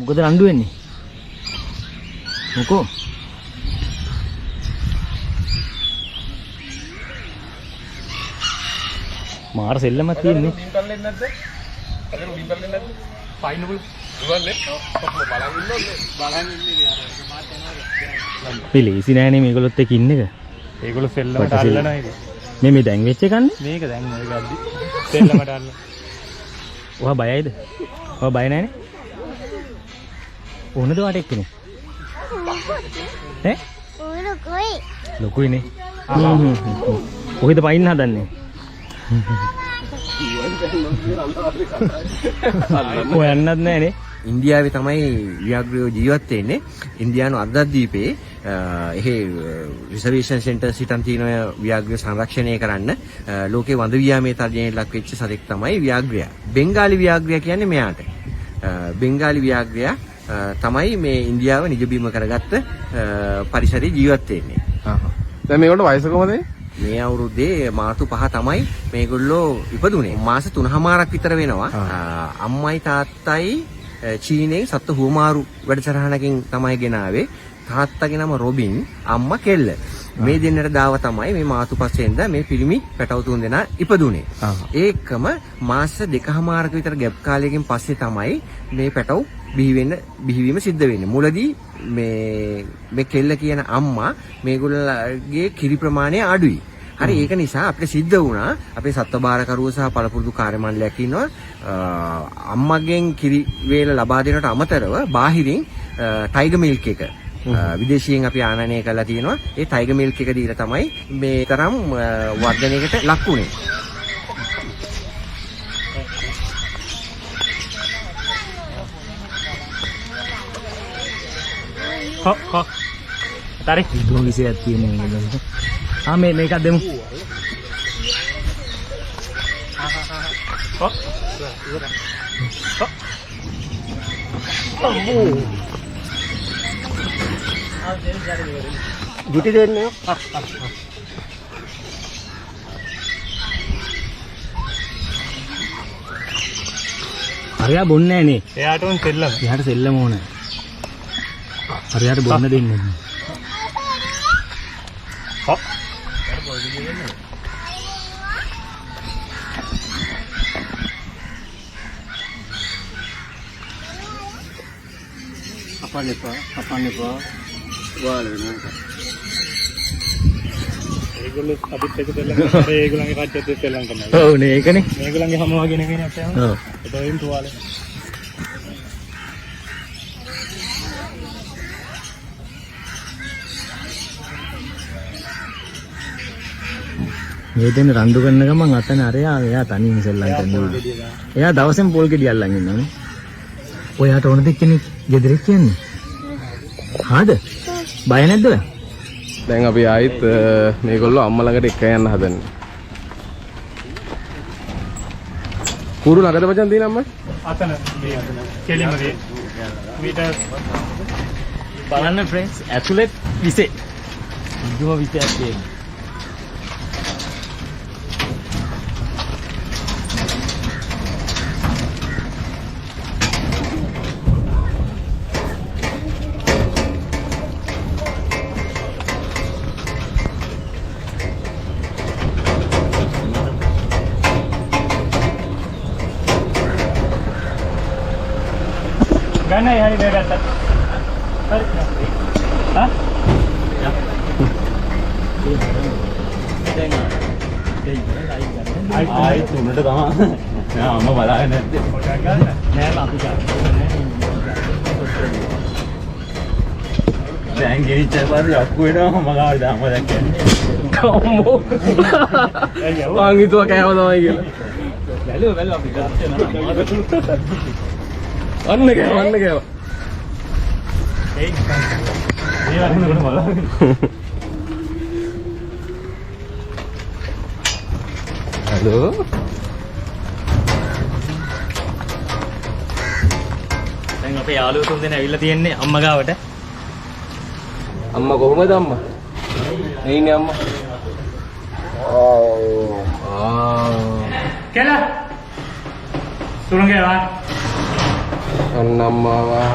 මොකද රණ්ඩු වෙන්නේ? මොකෝ? මාර සෙල්ලමක් තියෙන්නේ. උඩින් කරලෙන්නේ නැද්ද? අද උඩින් කරලෙන්නේ නැද්ද? ෆයින් උගල. උගල්නේ. බලන් ඉන්නෝනේ. බලන් ඉන්නේ නේ. මේ ලේසි නෑනේ මේගොල්ලොත් එක්ක ඉන්න එක. ඒගොල්ලෝ සෙල්ලමට අල්ලනවා ඒක. මේ දැන් වෙච්ච එකන්නේ? මේක දැන් ඔය ගද්දි. සෙල්ලමට අල්ල. ඔයා බයයිද? ඔයා බය නෑනේ? ඕනද වාට එක්කනේ? ඈ? ඕන ලොකුයි. ලොකුයිනේ. කොහෙද පයින්න හදන්නේ? ඔයන්නත් නෑනේ. ඉන්දියාවේ තමයි ව්‍යාග්‍රයෝ ජීවත් වෙන්නේ. ඉන්දියානු අර්ධද්වීපයේ එහි රිසර්වේෂන් සෙන්ටර්ස් හිටන් තියෙන ව්‍යාග්‍රය සංරක්ෂණය කරන්න ලෝකේ වඳ වියාමයේ තර්ජනයට ලක් වෙච්ච සතෙක් තමයි ව්‍යාග්‍රයා. බෙන්ගාලි ව්‍යාග්‍රයා කියන්නේ මෙයාට. බෙන්ගාලි ව්‍යාග්‍රයා තමයි මේ ඉන්දියාව නිජබිම කරගත්ත පරිසරයේ ජීවත් වෙන්නේ. දැන් මේකට වයස කොහමද? මේ අවුරුද්දේ මාර්තු 5 තමයි මේගොල්ලෝ ඉපදුනේ. මාස 3මාරක් විතර වෙනවා. අම්මයි තාත්තයි චීනේ සත්තු හුවමාරු වැඩසටහනකින් තමයි ගෙනාවේ. තාත්තගේ නම රොබින්, අම්මා කෙල්ල. මේ දෙන්නට දාව තමයි මේ මාර්තු 5 වෙනිදා මේ පිරිමි පැටව තුන් දෙනා ඉපදුනේ. ඒකම මාස 2මාරක විතර ගැප් කාලයකින් පස්සේ තමයි මේ පැටව බිහිවීම සිද්ධ වෙන්නේ. මුලදී මේ කෙල්ල කියන අම්මා මේගොල්ලගේ කිරි ප්‍රමාණය අඩුයි. හරි ඒක නිසා අපිට සිද්ධ වුණා අපේ සත්ත්වභාරකරුවෝ සහ පළපුරුදු කාර්ය මණ්ඩලයක් ඉන්නවා අම්මගෙන් කිරි වේල ලබා දෙනට අමතරව බාහිරින් ටයිගර් මිල්ක් එක විදේශීයෙන් අපි ආනයනය කරලා තියෙනවා. ඒ ටයිගර් මිල්ක් එක දීලා තමයි මේ තරම් වර්ධනයකට ලක් වුණේ. කො තරි දුක විසියක් තියෙන මේක. මේකක් දෙමු. ජුටි දෙන්නේ. හරියා බොන්නේ නෑනේ. එයාට උන් සෙල්ලම. එයාට සෙල්ලම ඕනේ. හරියට බොන්න දෙන්නේ. අපන්න එපා. වාල වෙනවා. ඒගොල්ලෝ අපිත් එක්ක දෙල්ලන් කරා. ඒගොල්ලන්ගේ කච්චත් දෙල්ලන් කරනවා. ඔව් නේ ඒකනේ. මේගොල්ලන්ගේ හැම වගේ නෙවෙයි නැත්තේ. ඔව්. ඒතරින් තුවාලේ. මේ දෙන්න රණ්ඩු කරන ගමන් අතන අරයා එයා තනියම සෙල්ලම් කරනවා. එයා දවසෙන් පොල් ගෙඩි අල්ලන් ඉන්නවනේ. ඔයාට ඕන දෙයක් කෙනෙක් ගෙදර කියන්නේ. හාද? බය නැද්ද ඔයා? දැන් අපි ආයිත් මේගොල්ලෝ අම්මා ළඟට එක්ක යන්න හදන්නේ. කුරු ළඟද මචං තියෙන අම්මා? අතන මේ අතන. කෙලින්ම මේ මීටර් බලන්න ෆ්‍රෙන්ඩ්ස් ඇතුලේ විසේ. ඉදුම විසයක් තියෙනවා. ගන්න යහරි දෙගත්තා. හරි. හා? යා. ආයි තුනට තමයි. නෑ අම්ම බලාගෙන නැද්ද? පොඩක් ගන්න. නෑ අපි ගන්න. දැන් ගෙනිච්ච පාරේ අක්කු වෙනවා මම ගාවට දාන්න දැක්කේ. කොම්බෝ. මං හිතුවා කෑම තමයි කියලා. බැලුවා අපි ගත්තා. අන්න ගෑවා. ඒ වගේ බලන්න. හලෝ. දැන් අපේ යාළුවෝ තුන් දෙනා ඇවිල්ලා තියෙන්නේ අම්මා ගාවට. අම්මා කොහමද අම්මා? එයිනේ අම්මා. කියලා. සුරංගේ වා. අන්න අම්මාවා.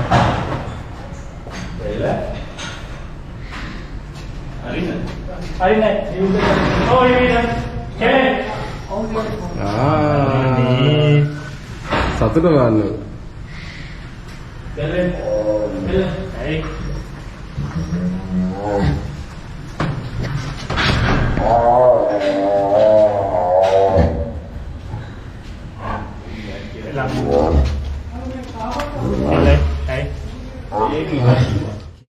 සතුට ගන්න. Oh.